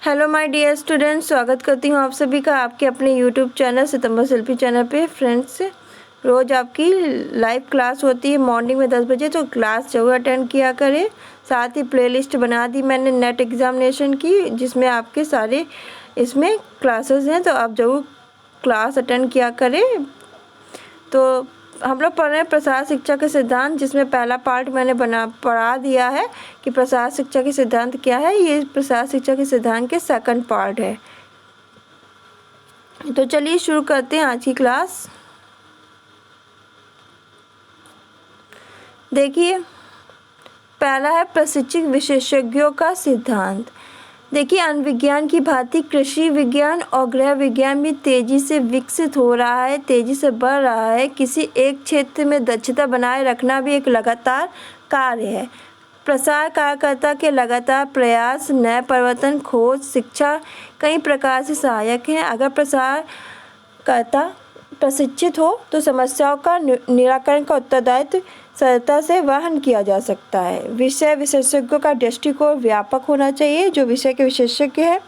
Hello my dear students, स्वागत करती हूँ आप सभी का आपके अपने यूट्यूब चैनल सितंबर शिल्पी चैनल पे। फ्रेंड्स, रोज़ आपकी लाइव क्लास होती है मॉर्निंग में 10 बजे, तो क्लास ज़रूर अटेंड किया करें। साथ ही प्लेलिस्ट बना दी मैंने नेट एग्ज़ामिनेशन की, जिसमें आपके सारे इसमें क्लासेस हैं, तो आप ज़रूर क्लास अटेंड किया करें। तो हम लोग पढ़ रहे हैं प्रसार शिक्षा के सिद्धांत, जिसमें पहला पार्ट मैंने पढ़ा दिया है कि प्रसार शिक्षा के सिद्धांत क्या है। ये प्रसार शिक्षा के सिद्धांत के सेकंड पार्ट है। तो चलिए शुरू करते हैं आज की क्लास। देखिए, पहला है प्रशिक्षित विशेषज्ञों का सिद्धांत। देखिए, अन्न विज्ञान की भांति कृषि विज्ञान और गृह विज्ञान भी तेजी से विकसित हो रहा है, तेजी से बढ़ रहा है। किसी एक क्षेत्र में दक्षता बनाए रखना भी एक लगातार कार्य है। प्रसार कार्यकर्ता के लगातार प्रयास, नए परिवर्तन, खोज, शिक्षा कई प्रकार से सहायक हैं। अगर प्रसारकर्ता प्रशिक्षित हो तो समस्याओं का निराकरण का उत्तरदायित्व सरलता से वहन किया जा सकता है। विषय विशेषज्ञों का दृष्टिकोण व्यापक होना चाहिए। जो विषय के विशेषज्ञ हैं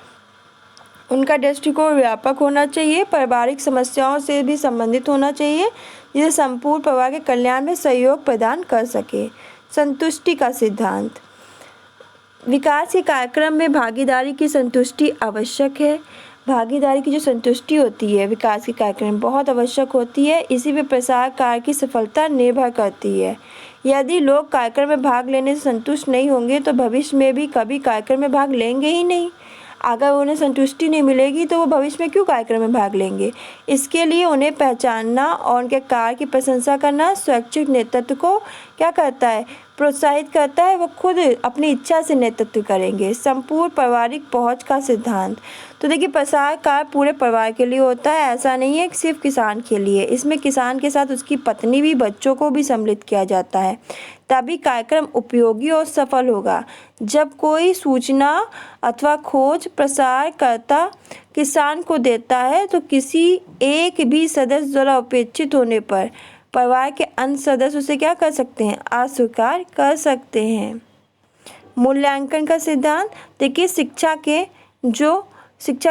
उनका दृष्टिकोण व्यापक होना चाहिए, पारिवारिक समस्याओं से भी संबंधित होना चाहिए, जिसे संपूर्ण परिवार के कल्याण में सहयोग प्रदान कर सके। संतुष्टि का सिद्धांत। विकास के कार्यक्रम में भागीदारी की संतुष्टि आवश्यक है। भागीदारी की जो संतुष्टि होती है विकास के कार्यक्रम में बहुत आवश्यक होती है। इसी पे प्रसार कार्य की सफलता निर्भर करती है। यदि लोग कार्यक्रम में भाग लेने से संतुष्ट नहीं होंगे तो भविष्य में भी कभी कार्यक्रम में भाग लेंगे ही नहीं। अगर उन्हें संतुष्टि नहीं मिलेगी तो वो भविष्य में क्यों कार्यक्रम में भाग लेंगे। इसके लिए उन्हें पहचानना और उनके कार्य की प्रशंसा करना स्वैच्छिक नेतृत्व को क्या करता है, प्रोत्साहित करता है। वो खुद अपनी इच्छा से नेतृत्व करेंगे। संपूर्ण पारिवारिक पहुंच का सिद्धांत। तो देखिए, प्रसार कार्य पूरे परिवार के लिए होता है, ऐसा नहीं है कि सिर्फ किसान के लिए। इसमें किसान के साथ उसकी पत्नी भी, बच्चों को भी सम्मिलित किया जाता है। तभी कार्यक्रम उपयोगी और सफल होगा। जब कोई सूचना अथवा खोज प्रसारकर्ता किसान को देता है तो किसी एक भी सदस्य द्वारा उपेक्षित होने पर परिवार के अन्य सदस्य उसे क्या कर सकते हैं, अस्वीकार कर सकते हैं। मूल्यांकन का सिद्धांत। देखिए, शिक्षा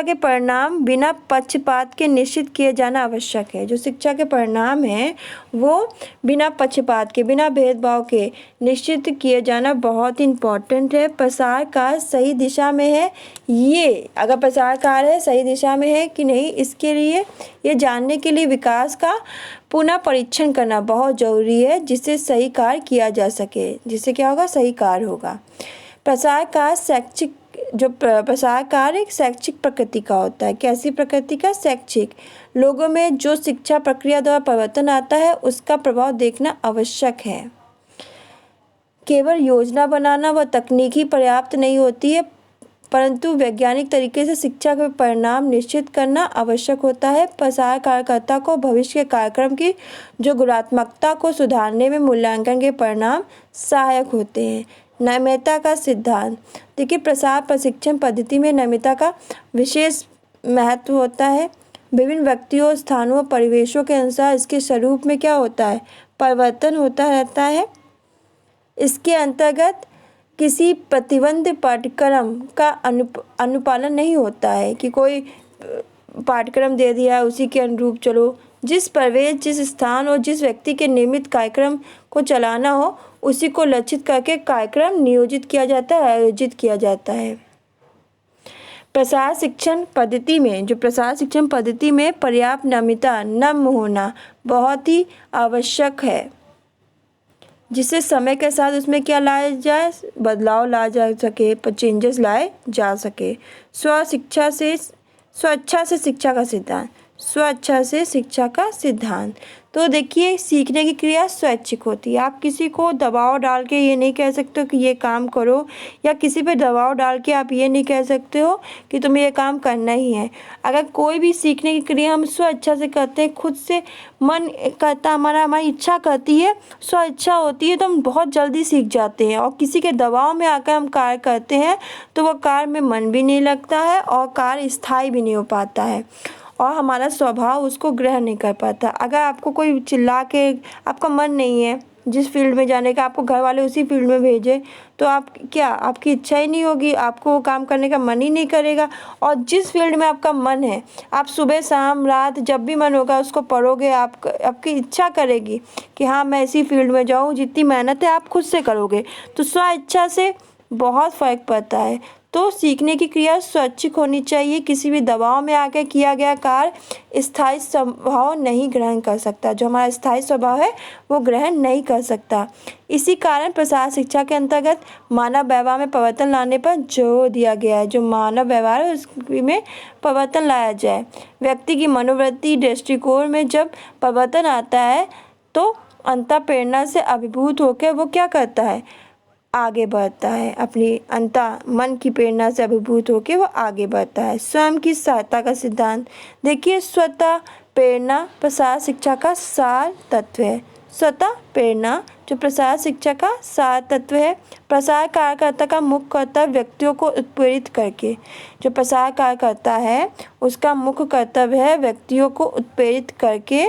के परिणाम बिना पक्षपात के निश्चित किए जाना आवश्यक है। जो शिक्षा के परिणाम हैं वो बिना पक्षपात के, बिना भेदभाव के निश्चित किए जाना बहुत इम्पोर्टेंट है। प्रसार कार्य सही दिशा में है, ये अगर प्रसार कार्य है सही दिशा में है कि नहीं, इसके लिए ये जानने के लिए विकास का पुनः परीक्षण करना बहुत ज़रूरी है, जिससे सही कार्य किया जा सके, जिससे क्या होगा, सही कार्य होगा। प्रसार कार्य एक शैक्षिक प्रकृति का होता है। कैसी प्रकृति का? शैक्षिक। लोगों में जो शिक्षा प्रक्रिया द्वारा परिवर्तन आता है उसका प्रभाव देखना आवश्यक है। केवल योजना बनाना व तकनीक ही पर्याप्त नहीं होती है, परंतु वैज्ञानिक तरीके से शिक्षा के परिणाम निश्चित करना आवश्यक होता है। प्रसार कार्यकर्ता को भविष्य के कार्यक्रम की जो गुणात्मकता को सुधारने में मूल्यांकन के परिणाम सहायक होते हैं। नम्यता का सिद्धांत। देखिए, प्रसार प्रशिक्षण पद्धति में नम्यता का विशेष महत्व होता है। विभिन्न व्यक्तियों, स्थानों, परिवेशों के अनुसार इसके स्वरूप में क्या होता है, परिवर्तन होता रहता है। इसके अंतर्गत किसी प्रतिबंध पाठ्यक्रम का अनुपालन नहीं होता है कि कोई पाठ्यक्रम दे दिया उसी के अनुरूप चलो। जिस प्रवेश, जिस स्थान और जिस व्यक्ति के नियमित कार्यक्रम को चलाना हो उसी को लक्षित करके कार्यक्रम नियोजित किया जाता है, आयोजित किया जाता है। प्रसार शिक्षण पद्धति में पर्याप्त नम्यता, नम्र होना बहुत ही आवश्यक है, जिससे समय के साथ उसमें क्या लाया जाए, बदलाव लाया जा सके, चेंजेस लाए जा सके। स्वेच्छा से शिक्षा का सिद्धांत। तो देखिए, सीखने की क्रिया स्वैच्छिक होती है। आप किसी को दबाव डाल के ये नहीं कह सकते हो कि ये काम करो, या किसी पे दबाव डाल के आप ये नहीं कह सकते हो कि तुम्हें ये काम करना ही है। अगर कोई भी सीखने की क्रिया हम स्वेच्छा से करते हैं, खुद से मन करता, हमारी इच्छा करती है, स्वेच्छा होती है, तो हम बहुत जल्दी सीख जाते हैं। और किसी के दबाव में आकर हम कार्य करते हैं तो वह कार्य में मन भी नहीं लगता है और कार्य स्थायी भी नहीं हो पाता है और हमारा स्वभाव उसको ग्रहण नहीं कर पाता। अगर आपको कोई चिल्ला के, आपका मन नहीं है, जिस फील्ड में जाने का, आपको घर वाले उसी फील्ड में भेजे तो आप क्या, आपकी इच्छा ही नहीं होगी, आपको वो काम करने का मन ही नहीं करेगा। और जिस फील्ड में आपका मन है, आप सुबह शाम रात जब भी मन होगा उसको पढ़ोगे, आपकी इच्छा करेगी कि हाँ मैं इसी फील्ड में जाऊँ। जितनी मेहनत है आप खुद से करोगे तो स्व इच्छा से बहुत फ़र्क पड़ता है। तो सीखने की क्रिया स्वैच्छिक होनी चाहिए। किसी भी दबाव में आकर किया गया कार्य स्थायी स्वभाव नहीं ग्रहण कर सकता। जो हमारा स्थायी स्वभाव है वो ग्रहण नहीं कर सकता। इसी कारण प्रसार शिक्षा के अंतर्गत मानव व्यवहार में परिवर्तन लाने पर जोर दिया गया है। जो मानव व्यवहार है उसमें परिवर्तन लाया जाए। व्यक्ति की मनोवृत्ति दृष्टिकोण में जब परिवर्तन आता है तो अंतःप्रेरणा से अभिभूत होकर वो क्या करता है, आगे बढ़ता है। अपनी मन की प्रेरणा से अभिभूत होकर वो आगे बढ़ता है। स्वयं की सहायता का सिद्धांत देखिए, स्वतः प्रेरणा प्रसार शिक्षा का सार तत्व है। स्वतः प्रेरणा जो प्रसार शिक्षा का सार तत्व है। प्रसार कार्यकर्ता का मुख्य कर्तव्य व्यक्तियों को उत्प्रेरित करके, जो प्रसार कार्यकर्ता है उसका मुख्य कर्तव्य है व्यक्तियों को उत्प्रेरित करके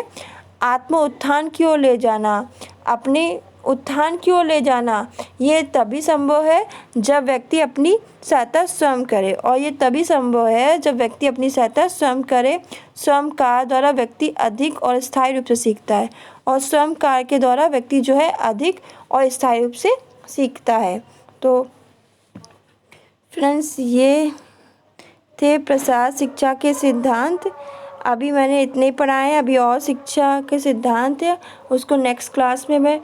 आत्म उत्थान की ओर ले जाना, अपने उत्थान की ओर ले जाना। ये तभी संभव है जब व्यक्ति अपनी सहायता स्वयं करे, और ये तभी संभव है जब व्यक्ति अपनी सहायता स्वयं करे। स्वयं कार्य द्वारा व्यक्ति अधिक और स्थायी रूप से सीखता है, और स्वयं कार्य के द्वारा व्यक्ति जो है अधिक और स्थायी रूप से सीखता है। तो फ्रेंड्स, ये थे प्रसार शिक्षा के सिद्धांत। अभी मैंने इतने ही पढ़ाए हैं, अभी और शिक्षा के सिद्धांत है, उसको नेक्स्ट क्लास में मैं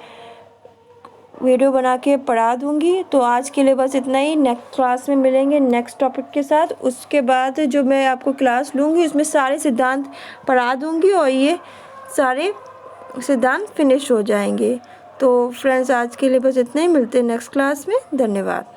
वीडियो बना के पढ़ा दूँगी। तो आज के लिए बस इतना ही। नेक्स्ट क्लास में मिलेंगे नेक्स्ट टॉपिक के साथ। उसके बाद जो मैं आपको क्लास लूँगी उसमें सारे सिद्धांत पढ़ा दूँगी और ये सारे सिद्धांत फिनिश हो जाएंगे। तो फ्रेंड्स, आज के लिए बस इतना ही। मिलते हैं नेक्स्ट क्लास में। धन्यवाद।